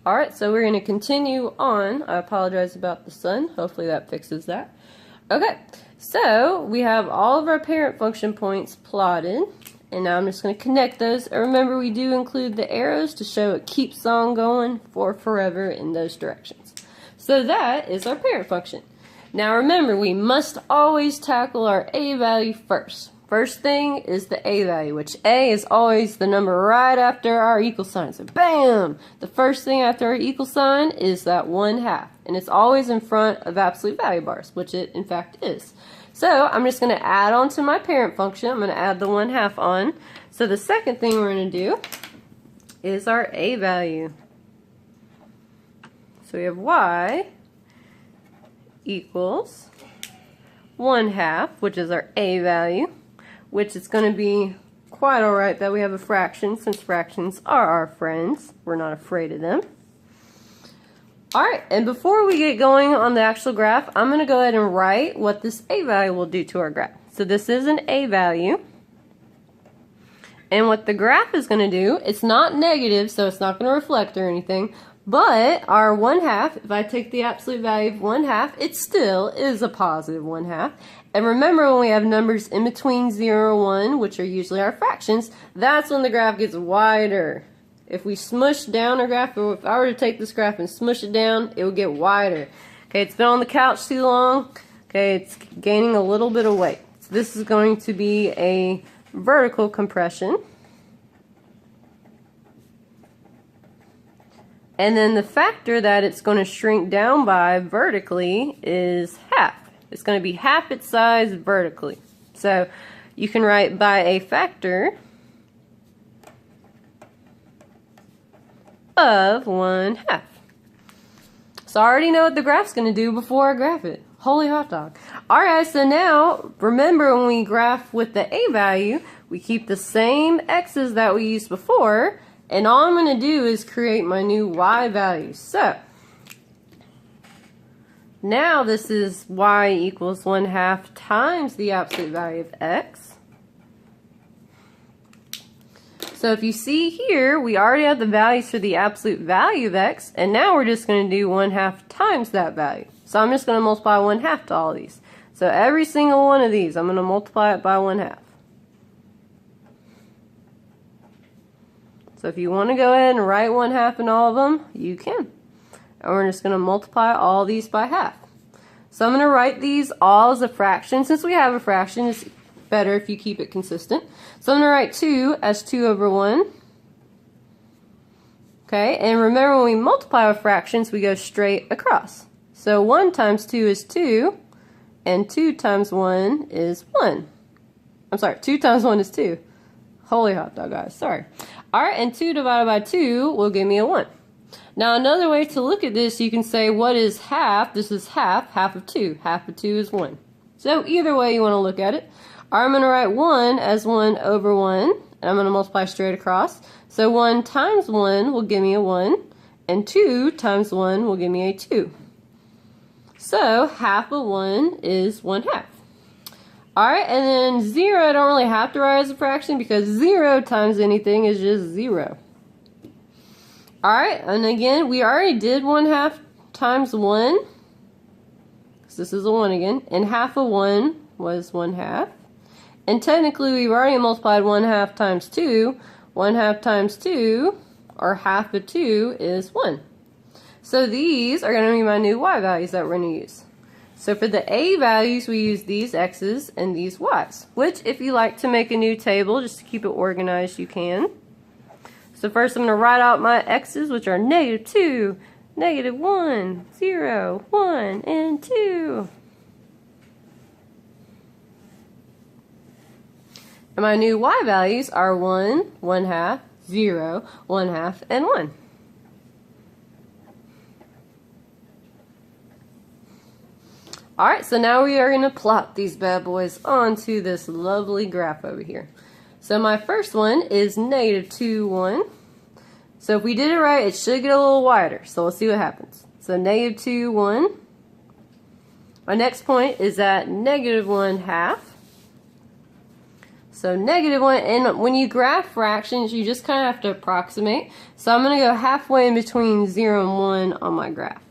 Alright, so we're going to continue on. I apologize about the sun. Hopefully that fixes that. Okay, so we have all of our parent function points plotted. And now I'm just going to connect those. And remember, we do include the arrows to show it keeps on going for forever in those directions. So that is our parent function. Now remember, we must always tackle our a value first. First thing is the a value, which a is always the number right after our equal sign. So bam! The first thing after our equal sign is that 1/2. And it's always in front of absolute value bars, which it in fact is. So I'm just going to add on to my parent function. I'm going to add the 1/2 on. So the second thing we're going to do is our a value. So we have y equals 1/2, which is our a value, which is going to be quite alright that we have a fraction, since fractions are our friends. We're not afraid of them. Alright, and before we get going on the actual graph, I'm going to go ahead and write what this a value will do to our graph. So this is an a value. And what the graph is going to do, it's not negative, so it's not going to reflect or anything. But our 1/2, if I take the absolute value of 1/2, it still is a positive 1/2. And remember, when we have numbers in between 0 and 1, which are usually our fractions, that's when the graph gets wider. If we smush down our graph, or if I were to take this graph and smush it down, it would get wider. Okay, it's been on the couch too long. Okay, it's gaining a little bit of weight. So this is going to be a vertical compression. And then the factor that it's going to shrink down by vertically is 1/2. It's going to be half its size vertically. So you can write by a factor of 1/2. So I already know what the graph's going to do before I graph it. Holy hot dog. Alright, so now remember, when we graph with the a value, we keep the same x's that we used before, and all I'm going to do is create my new y value. So now this is y equals 1/2 times the absolute value of x. So if you see here, we already have the values for the absolute value of x, and now we're just going to do 1/2 times that value. So I'm just going to multiply 1/2 to all of these. So every single one of these, I'm going to multiply it by 1/2. So if you want to go ahead and write 1/2 in all of them, you can. And we're just going to multiply all these by 1/2. So I'm going to write these all as a fraction. Since we have a fraction, it's better if you keep it consistent. So I'm going to write 2 as 2/1. Okay, and remember, when we multiply with fractions, we go straight across. So 1 times 2 is 2, and 2 times 1 is 1. I'm sorry, 2 times 1 is 2. Holy hot dog, guys, sorry. Alright, and 2 divided by 2 will give me a 1. Now another way to look at this, you can say, what is half? This is half of 2. Half of 2 is 1. So either way you want to look at it. I'm going to write 1 as 1/1, and I'm going to multiply straight across. So 1 times 1 will give me a 1, and 2 times 1 will give me a 2. So half of 1 is 1/2. Alright, and then 0 I don't really have to write as a fraction, because 0 times anything is just 0. Alright, and again, we already did 1/2 times 1. So this is a 1 again, and half of 1 was 1/2. And technically, we've already multiplied 1/2 times 2. 1/2 times 2, or half of 2, is 1. So these are going to be my new y values that we're going to use. So for the a values, we use these x's and these y's, which if you like to make a new table just to keep it organized, you can. So first I'm going to write out my x's, which are -2, -1, 0, 1, and 2. And my new y values are 1, 1/2, 0, 1/2, and 1. Alright, so now we are going to plot these bad boys onto this lovely graph over here. So my first one is -2, 1. So if we did it right, it should get a little wider. So let's see what happens. So -2, 1. My next point is at -1/2. So -1, and when you graph fractions, you just kind of have to approximate. So I'm going to go halfway in between 0 and 1 on my graph.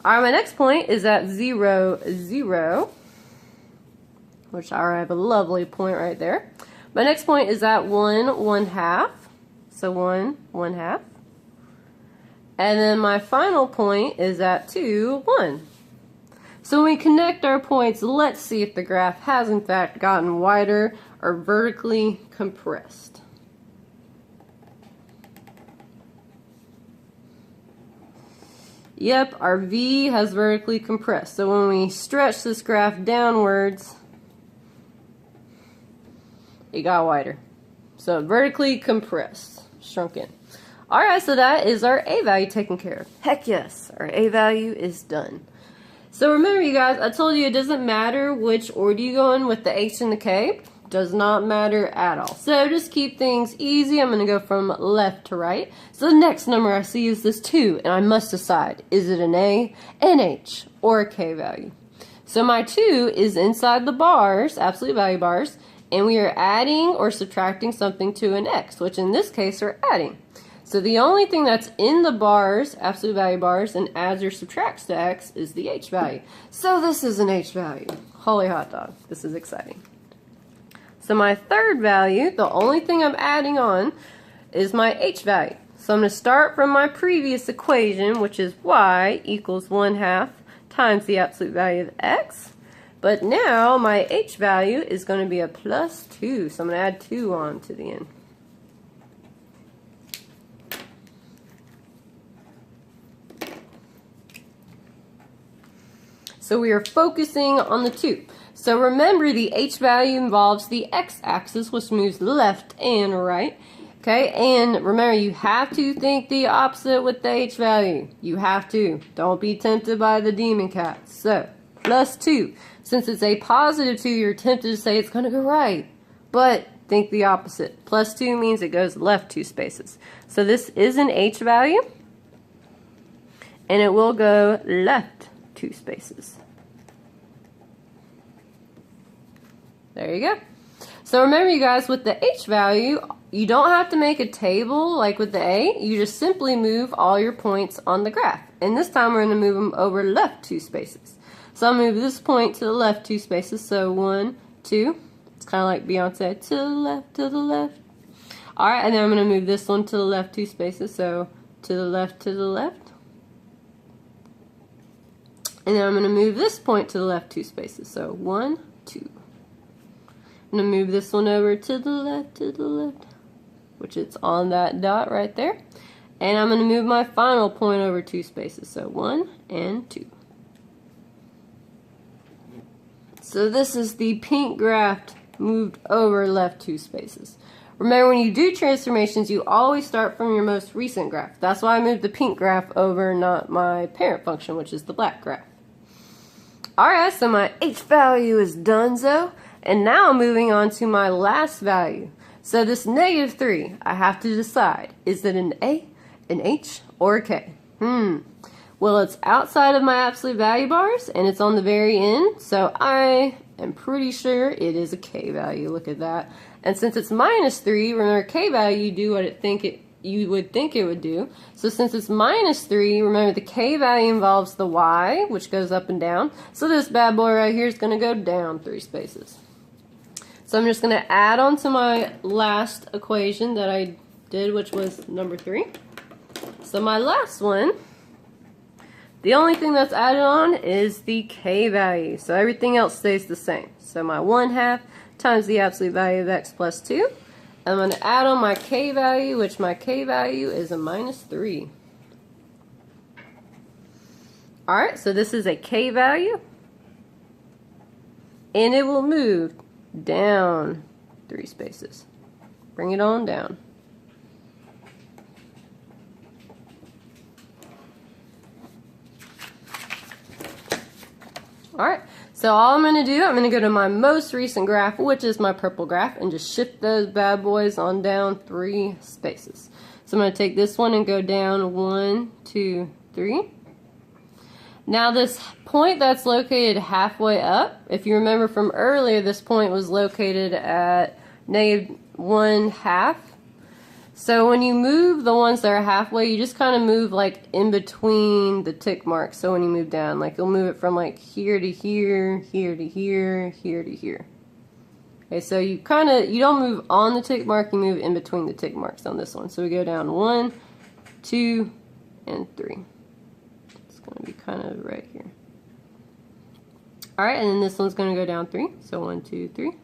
Alright, my next point is at 0, 0, which I already have a lovely point right there. My next point is at 1, 1/2, so 1, 1/2. And then my final point is at 2, 1. So when we connect our points, let's see if the graph has in fact gotten wider or vertically compressed. Yep, our V has vertically compressed. So when we stretch this graph downwards, it got wider. So vertically compressed, shrunk in. Alright, so that is our A value taken care of. Heck yes, our A value is done. So remember you guys, I told you it doesn't matter which order you go in with the H and the K. Does not matter at all. So just keep things easy. I'm going to go from left to right. So the next number I see is this 2, and I must decide, is it an A, an H, or a K value? So my 2 is inside the bars, absolute value bars, and we are adding or subtracting something to an X, which in this case we're adding. So the only thing that's in the bars, absolute value bars, and adds or subtracts to X is the H value. So this is an H value. Holy hot dog. This is exciting. So my third value, the only thing I'm adding on, is my H value. So I'm going to start from my previous equation, which is Y equals 1/2 times the absolute value of X. But now my H value is going to be a +2. So I'm going to add 2 on to the end. So we are focusing on the 2. So remember, the H value involves the x-axis, which moves left and right. Okay, and remember, you have to think the opposite with the H value. You have to. Don't be tempted by the demon cat. So, +2. Since it's a +2, you're tempted to say it's going to go right. But think the opposite. +2 means it goes left 2 spaces. So this is an H value, and it will go left 2 spaces. There you go. So remember you guys, with the H value, you don't have to make a table like with the A. You just simply move all your points on the graph. And this time we're going to move them over left 2 spaces. So I'll move this point to the left 2 spaces. So 1, 2. It's kind of like Beyonce. To the left, to the left. Alright, and then I'm going to move this one to the left 2 spaces. So to the left, to the left. And then I'm going to move this point to the left 2 spaces. So 1, 2. I'm going to move this one over to the left, which it's on that dot right there. And I'm going to move my final point over 2 spaces. So 1 and 2. So this is the pink graph moved over left 2 spaces. Remember, when you do transformations, you always start from your most recent graph. That's why I moved the pink graph over, not my parent function, which is the black graph. Alright, so my H value is donezo. And now moving on to my last value. So this -3, I have to decide, is it an A, an H, or a K? Well, it's outside of my absolute value bars, and it's on the very end, so I am pretty sure it is a K value. Look at that. And since it's -3, remember K value, you do what you would think it would do. So since it's -3, remember the K value involves the Y, which goes up and down. So this bad boy right here is going to go down 3 spaces. So I'm just going to add on to my last equation that I did, which was number 3. So my last one, the only thing that's added on is the K value. So everything else stays the same. So my 1/2 times the absolute value of X plus 2. I'm going to add on my K value, which my K value is a -3. Alright, so this is a K value. And it will move down 3 spaces. Bring it on down. Alright, so all I'm going to do, I'm going to go to my most recent graph, which is my purple graph, and just shift those bad boys on down 3 spaces. So I'm going to take this one and go down 1, 2, 3. Now this point that's located halfway up, if you remember from earlier, this point was located at -1/2. So when you move the ones that are halfway, you just kind of move like in between the tick marks. So when you move down, like you'll move it from like here to here, here to here, here to here. Okay, so you don't move on the tick mark, you move in between the tick marks on this one. So we go down 1, 2, and 3. It's going to be kind of right here. Alright, and then this one's going to go down 3. So 1, 2, 3.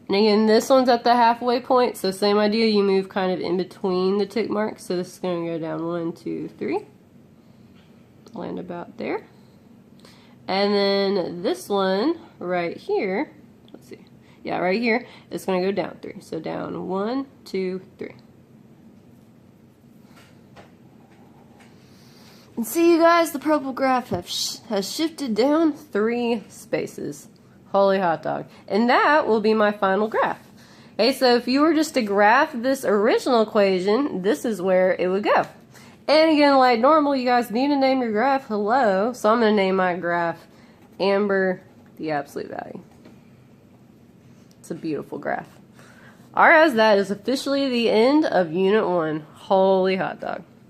And again, this one's at the halfway point, so same idea, you move kind of in between the tick marks. So this is going to go down 1, 2, 3. Land about there. And then this one right here, let's see, yeah, right here, it's going to go down 3. So down 1, 2, 3. And see, you guys, the purple graph has shifted down 3 spaces. Holy hot dog. And that will be my final graph. Okay, so if you were just to graph this original equation, this is where it would go. And again, like normal, you guys need to name your graph. Hello. So I'm going to name my graph Amber, the absolute value. It's a beautiful graph. Alright, that is officially the end of Unit 1. Holy hot dog.